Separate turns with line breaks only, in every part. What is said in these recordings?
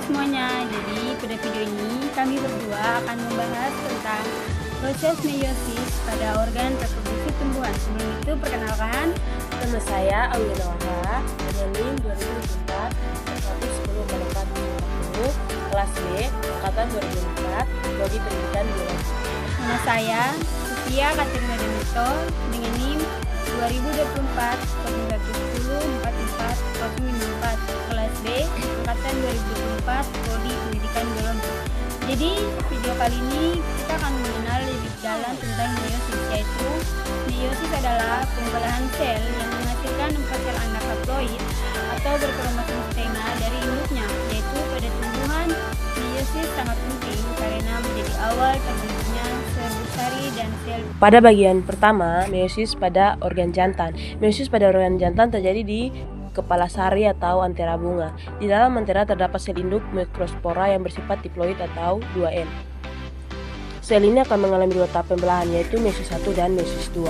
semuanya, jadi pada video ini kami berdua akan membahas tentang proses meiosis pada organ reproduksi tumbuhan. Sebelum itu perkenalkan,
nama saya Aulina Wahra, NIM 2004 110 kelas B, angkatan 2004, prodi pendidikan biologi.
nama saya Sofia Katerina Demito dengan NIM 2024 110 44 054 kelas B, angkatan 2024, prodi pendidikan biologi. Jadi video kali ini kita akan mengenal lebih dalam tentang meiosis, yaitu meiosis adalah pembelahan sel yang menghasilkan 4 sel anak haploid atau berkromosom setengah dari induknya, yaitu pada tumbuhan meiosis sangat penting karena menjadi awal terbentuknya sel busari dan sel.
Pada bagian pertama, meiosis pada organ jantan. Meiosis pada organ jantan terjadi di kepala sari atau antera bunga. Di dalam antera terdapat sel induk mikrospora yang bersifat diploid atau 2N. Sel ini akan mengalami 2 tahap pembelahan, yaitu meiosis 1 dan meiosis 2.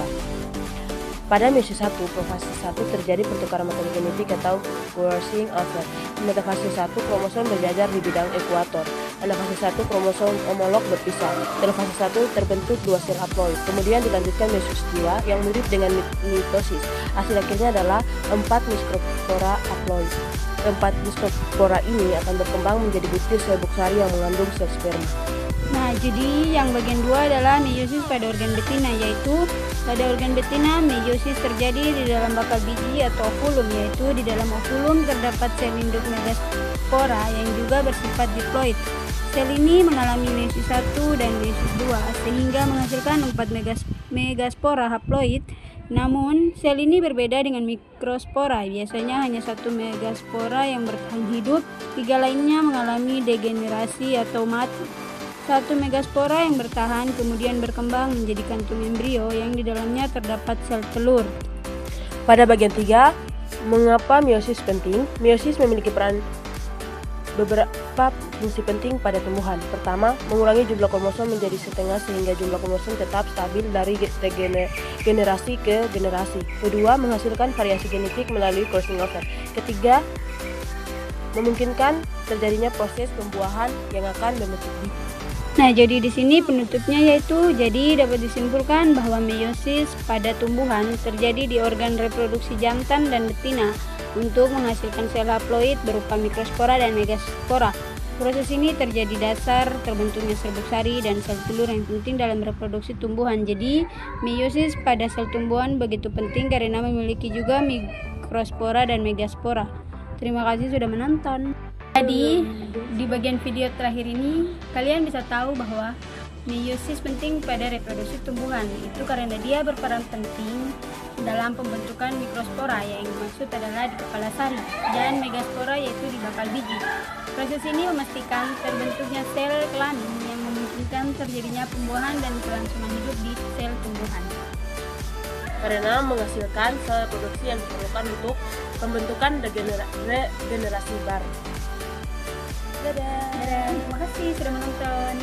Pada meiosis 1, proses 1 terjadi pertukaran metode genetik atau crossing over. Di metafase 1, kromosom berjajar di bidang ekuator. Anafase 1, kromosom homolog berpisah. Telofase 1 terbentuk 2 sel haploid. Kemudian dilanjutkan meiosis 2 yang mirip dengan mitosis. Hasil akhirnya adalah 4 mikrospora haploid. 4 mikrospora ini akan berkembang menjadi butir sel buksari yang mengandung sel sperma.
Nah, jadi yang bagian 2 adalah meiosis pada organ betina, yaitu pada organ betina meiosis terjadi di dalam bakal biji atau ovulum, yaitu di dalam ovulum terdapat sel induk megaspora yang juga bersifat diploid. Sel ini mengalami meiosis 1 dan meiosis 2 sehingga menghasilkan 4 megaspora haploid. Namun, sel ini berbeda dengan mikrospora. Biasanya hanya 1 megaspora yang bertahan hidup, 3 lainnya mengalami degenerasi atau mati. 1 megaspora yang bertahan kemudian berkembang menjadi kantung embrio yang di dalamnya terdapat sel telur.
Pada bagian 3, mengapa meiosis penting? Meiosis memiliki beberapa fungsi penting pada tumbuhan. Pertama, mengurangi jumlah kromosom menjadi setengah sehingga jumlah kromosom tetap stabil dari generasi ke generasi. Kedua, menghasilkan variasi genetik melalui crossing over. Ketiga, memungkinkan terjadinya proses pembuahan yang akan membentuk biji.
Nah, jadi di sini penutupnya yaitu jadi dapat disimpulkan bahwa meiosis pada tumbuhan terjadi di organ reproduksi jantan dan betina untuk menghasilkan sel haploid berupa mikrospora dan megaspora. Proses ini terjadi dasar terbentuknya sel buksari dan sel telur yang penting dalam reproduksi tumbuhan. Jadi, meiosis pada sel tumbuhan begitu penting karena memiliki juga mikrospora dan megaspora. Terima kasih sudah menonton. Jadi, di bagian video terakhir ini, kalian bisa tahu bahwa meiosis penting pada reproduksi tumbuhan. Itu karena dia berperan penting dalam pembentukan mikrospora, yang dimaksud adalah di kepala sari, dan megaspora yaitu di bakal biji. Proses ini memastikan terbentuknya sel kelamin yang memungkinkan terjadinya pembuahan dan kelangsungan hidup di sel tumbuhan.
Karena menghasilkan sel reproduksi yang diperlukan untuk pembentukan regenerasi baru.
Dadah. Terima kasih sudah menonton.